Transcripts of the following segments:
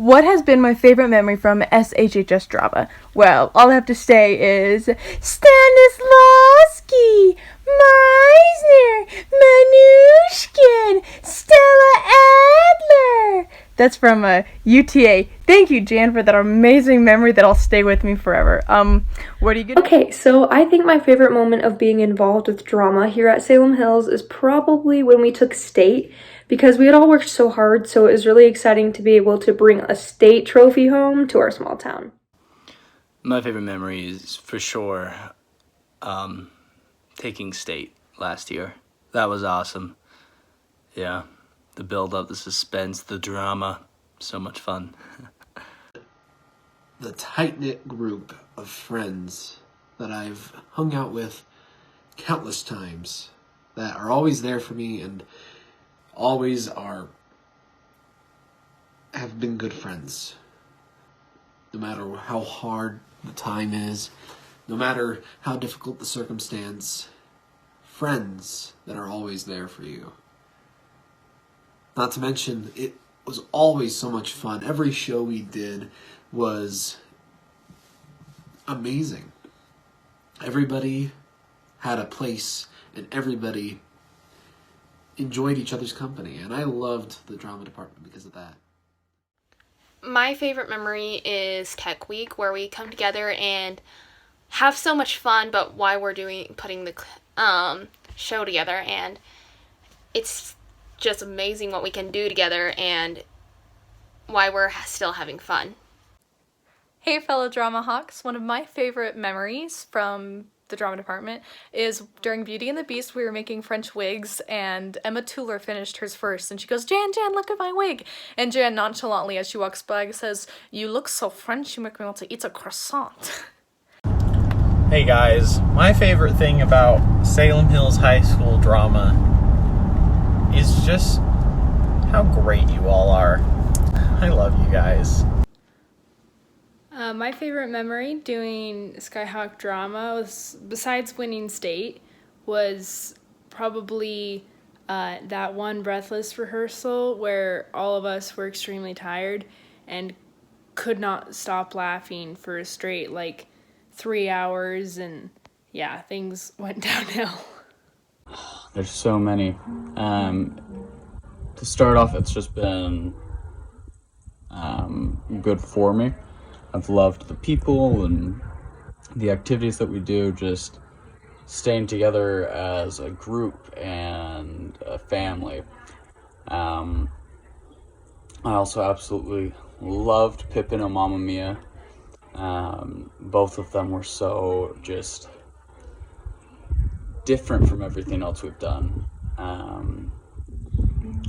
What has been my favorite memory from SHHS drama? Well, all I have to say is Stanislavski, Meisner, Manushkin, Stella Adler. That's from UTA. Thank you, Jan, for that amazing memory that'll stay with me forever. What are you gonna? Okay, so I think my favorite moment of being involved with drama here at Salem Hills is probably when we took state, because we had all worked so hard, so it was really exciting to be able to bring a state trophy home to our small town. My favorite memory is for sure taking state last year. That was awesome. Yeah, the build-up, the suspense, the drama, so much fun. The tight-knit group of friends that I've hung out with countless times, that are always there for me and always have been good friends. No matter how hard the time is, no matter how difficult the circumstance, friends that are always there for you. Not to mention, it was always so much fun. Every show we did was amazing. Everybody had a place and everybody enjoyed each other's company, and I loved the drama department because of that. My favorite memory is Tech Week, where we come together and have so much fun, but while we're putting the show together, and it's just amazing what we can do together and why we're still having fun. Hey fellow DramaHawks, one of my favorite memories from the drama department is during Beauty and the Beast. We were making French wigs and Emma Tuller finished hers first and she goes, Jan, look at my wig. And Jan nonchalantly as she walks by says, you look so French, you make me want to eat a croissant. Hey guys, my favorite thing about Salem Hills High School drama is just how great you all are. I love you guys. My favorite memory doing Skyhawk drama was, besides winning state, was probably that one breathless rehearsal where all of us were extremely tired and could not stop laughing for a straight 3 hours, and yeah, things went downhill. There's so many. To start off, it's just been good for me. I've loved the people and the activities that we do, just staying together as a group and a family. I also absolutely loved Pippin and Mamma Mia. Both of them were so just different from everything else we've done.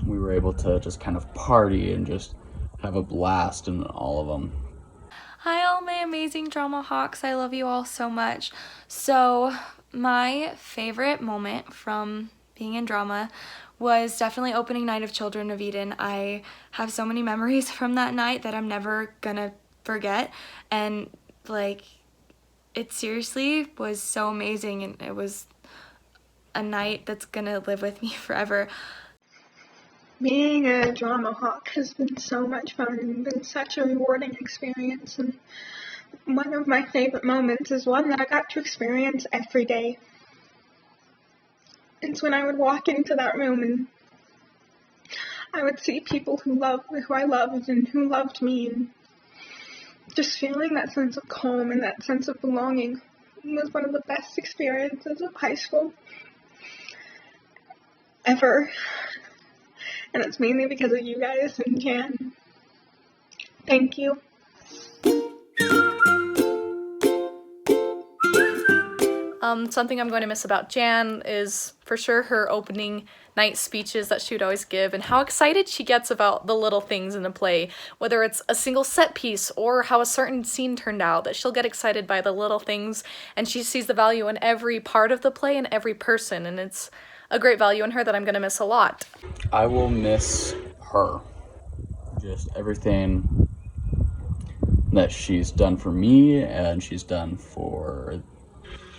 We were able to just kind of party and just have a blast in all of them. Hi all my amazing DramaHawks, I love you all so much. So my favorite moment from being in drama was definitely opening night of Children of Eden. I have so many memories from that night that I'm never gonna forget, and it seriously was so amazing, and it was a night that's gonna live with me forever. Being a DramaHawk has been so much fun and been such a rewarding experience, and one of my favorite moments is one that I got to experience every day. It's when I would walk into that room and I would see people who I loved and who loved me, and just feeling that sense of calm and that sense of belonging was one of the best experiences of high school ever. And it's mainly because of you guys and Jan. Thank you. Something I'm going to miss about Jan is for sure her opening night speeches that she would always give, and how excited she gets about the little things in a play, whether it's a single set piece or how a certain scene turned out, that she'll get excited by the little things, and she sees the value in every part of the play and every person, and it's a great value in her that I'm going to miss a lot. I will miss her. Just everything that she's done for me and she's done for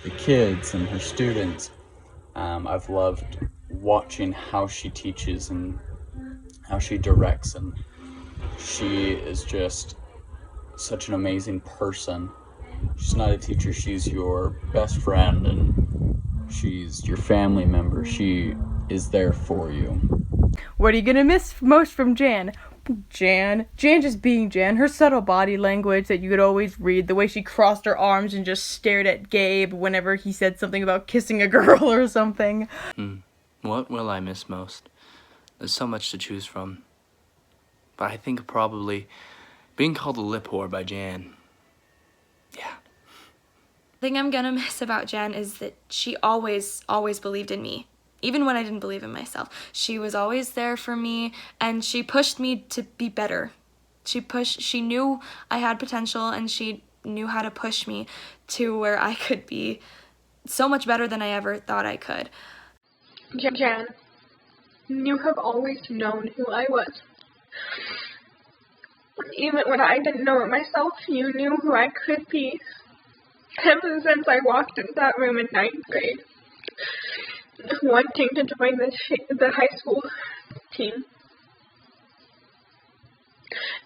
the kids and her students. I've loved watching how she teaches and how she directs, and She is just such an amazing person. She's not a teacher, she's your best friend, and she's your family member. She is there for you. What are you gonna miss most from Jan? Jan just being Jan, her subtle body language that you could always read, the way she crossed her arms and just stared at Gabe whenever he said something about kissing a girl or something. What will I miss most? There's so much to choose from. But I think probably being called a lip whore by Jan. Yeah. The thing I'm gonna miss about Jen is that she always believed in me. Even when I didn't believe in myself. She was always there for me, and she pushed me to be better. She knew I had potential, and she knew how to push me to where I could be so much better than I ever thought I could. Jan, you have always known who I was. Even when I didn't know it myself, you knew who I could be. Ever since I walked into that room in 9th grade, wanting to join the high school team.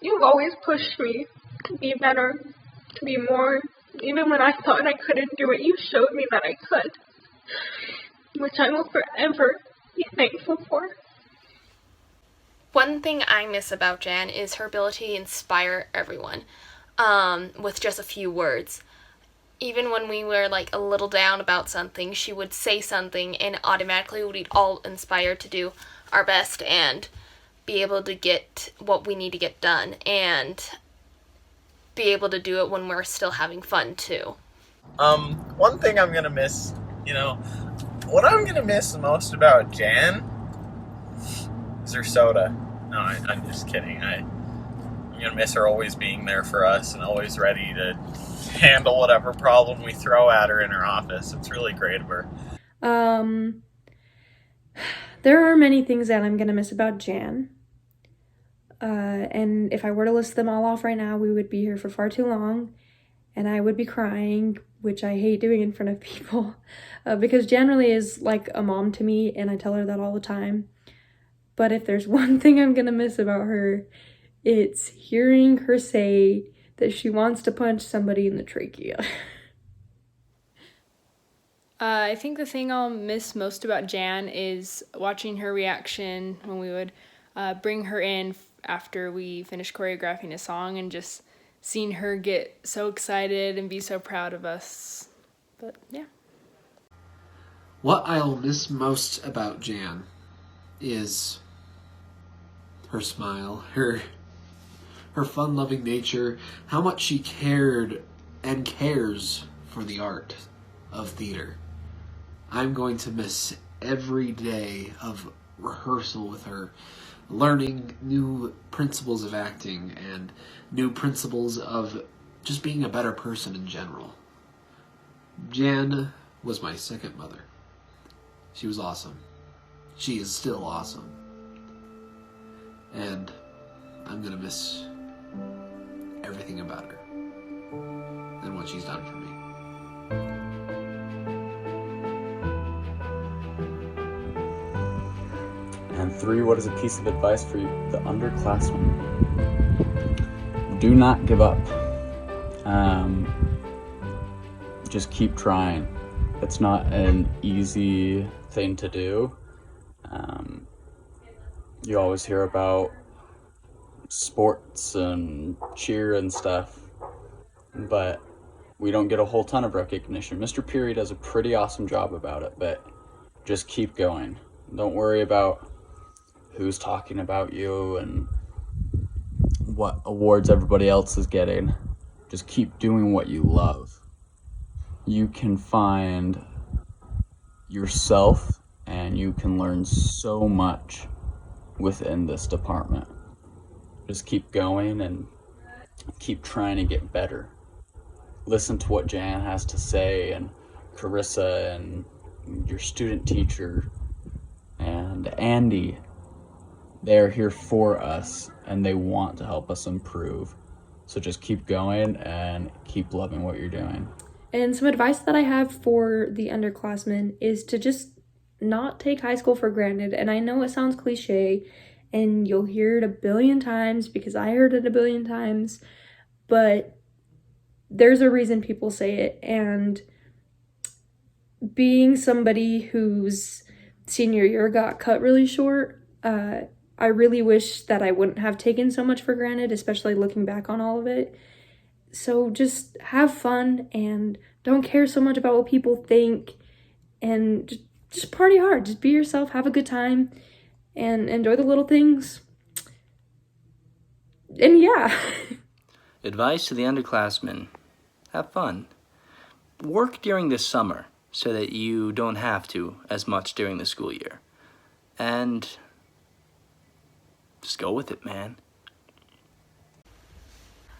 You've always pushed me to be better, to be more. Even when I thought I couldn't do it, you showed me that I could, which I will forever be thankful for. One thing I miss about Jan is her ability to inspire everyone with just a few words. Even when we were like a little down about something, she would say something and automatically we'd all inspired to do our best and be able to get what we need to get done and be able to do it when we're still having fun too. One thing I'm gonna miss, what I'm gonna miss most about Jan is her soda. No, I'm just kidding. I'm gonna miss her always being there for us and always ready to handle whatever problem we throw at her in her office. It's really great of her. There are many things that I'm gonna miss about Jan. And if I were to list them all off right now, we would be here for far too long, and I would be crying, which I hate doing in front of people, because Jan really is like a mom to me, and I tell her that all the time. But if there's one thing I'm gonna miss about her, it's hearing her say that she wants to punch somebody in the trachea. I think the thing I'll miss most about Jan is watching her reaction when we would bring her in after we finished choreographing a song and just seeing her get so excited and be so proud of us. But yeah. What I'll miss most about Jan is her smile, her fun-loving nature, how much she cared and cares for the art of theater. I'm going to miss every day of rehearsal with her, learning new principles of acting and new principles of just being a better person in general. Jan was my second mother. She was awesome. She is still awesome. And I'm gonna miss everything about her and what she's done for me. And 3, what is a piece of advice for you, the underclassmen? Do not give up. Just keep trying. It's not an easy thing to do. You always hear about sports and cheer and stuff, but we don't get a whole ton of recognition. Mr. Peary does a pretty awesome job about it, but just keep going. Don't worry about who's talking about you and what awards everybody else is getting. Just keep doing what you love. You can find yourself and you can learn so much within this department. Just keep going and keep trying to get better. Listen to what Jan has to say, and Carissa and your student teacher and Andy. They're here for us and they want to help us improve. So just keep going and keep loving what you're doing. And some advice that I have for the underclassmen is to just not take high school for granted. And I know it sounds cliche, and you'll hear it a billion times because I heard it a billion times, but there's a reason people say it. And being somebody whose senior year got cut really short, I really wish that I wouldn't have taken so much for granted, especially looking back on all of it. So just have fun and don't care so much about what people think, and just party hard. Just be yourself, have a good time, and enjoy the little things. And yeah. Advice to the underclassmen: have fun. Work during the summer so that you don't have to as much during the school year. And just go with it, man.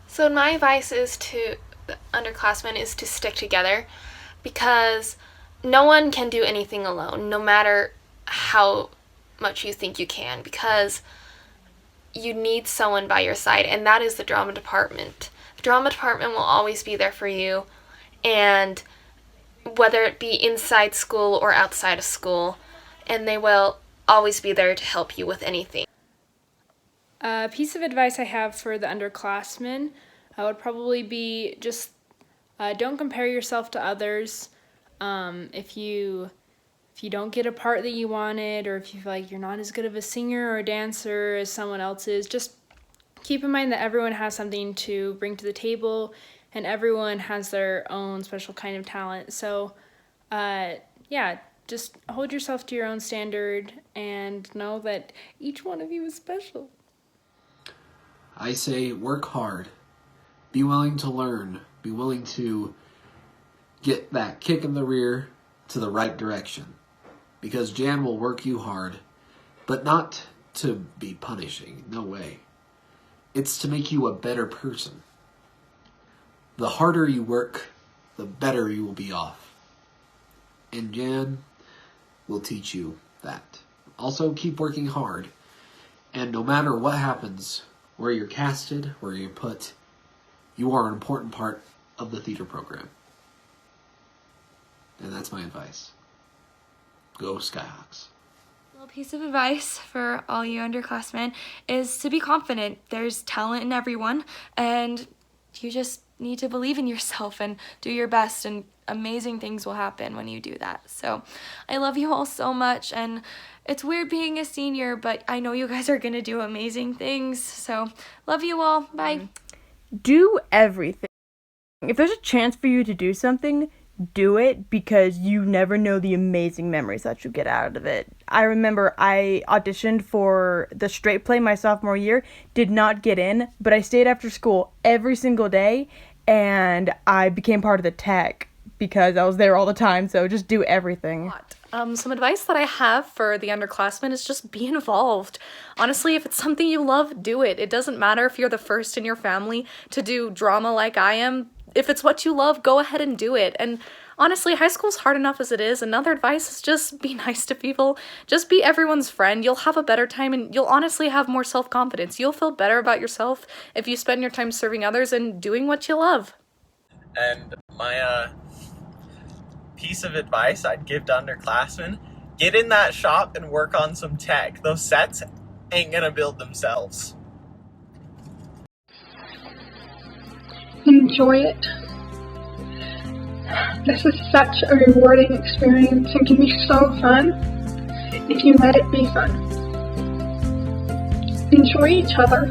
So my advice is to the underclassmen is to stick together, because no one can do anything alone, no matter how much you think you can, because you need someone by your side, and that is the drama department. The drama department will always be there for you, and whether it be inside school or outside of school, and they will always be there to help you with anything. A piece of advice I have for the underclassmen would probably be just don't compare yourself to others. If you don't get a part that you wanted, or if you feel like you're not as good of a singer or a dancer as someone else is, just keep in mind that everyone has something to bring to the table, and everyone has their own special kind of talent. So, just hold yourself to your own standard and know that each one of you is special. I say work hard. Be willing to learn. Be willing to get that kick in the rear to the right direction. Because Jan will work you hard, but not to be punishing. No way. It's to make you a better person. The harder you work, the better you will be off. And Jan will teach you that. Also, keep working hard. And no matter what happens, where you're casted, where you're put, you are an important part of the theater program. And that's my advice. Go SHHS. A little piece of advice for all you underclassmen is to be confident. There's talent in everyone, and you just need to believe in yourself and do your best, and amazing things will happen when you do that. So I love you all so much, and it's weird being a senior, but I know you guys are gonna do amazing things. So love you all. Bye. Do everything. If there's a chance for you to do something, do it, because you never know the amazing memories that you get out of it. I remember I auditioned for the straight play my sophomore year, did not get in, but I stayed after school every single day, and I became part of the tech because I was there all the time. So just do everything. Some advice that I have for the underclassmen is just be involved. Honestly, if it's something you love, do it. It doesn't matter if you're the first in your family to do drama like I am. If it's what you love, go ahead and do it. And honestly, high school's hard enough as it is. Another advice is just be nice to people. Just be everyone's friend. You'll have a better time, and you'll honestly have more self-confidence. You'll feel better about yourself if you spend your time serving others and doing what you love. And my piece of advice I'd give to underclassmen: get in that shop and work on some tech. Those sets ain't gonna build themselves. Enjoy it. This is such a rewarding experience and can be so fun if you let it be fun. Enjoy each other,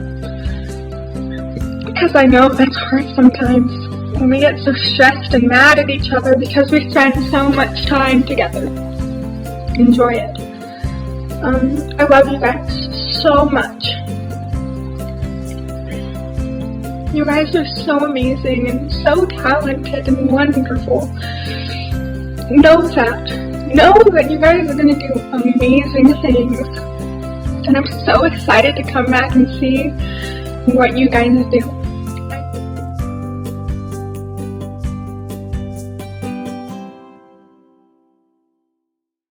because I know that's hard sometimes when we get so stressed and mad at each other because we spend so much time together. Enjoy it. I love you guys so much. You guys are so amazing and so talented and wonderful. Know that you guys are going to do amazing things. And I'm so excited to come back and see what you guys do.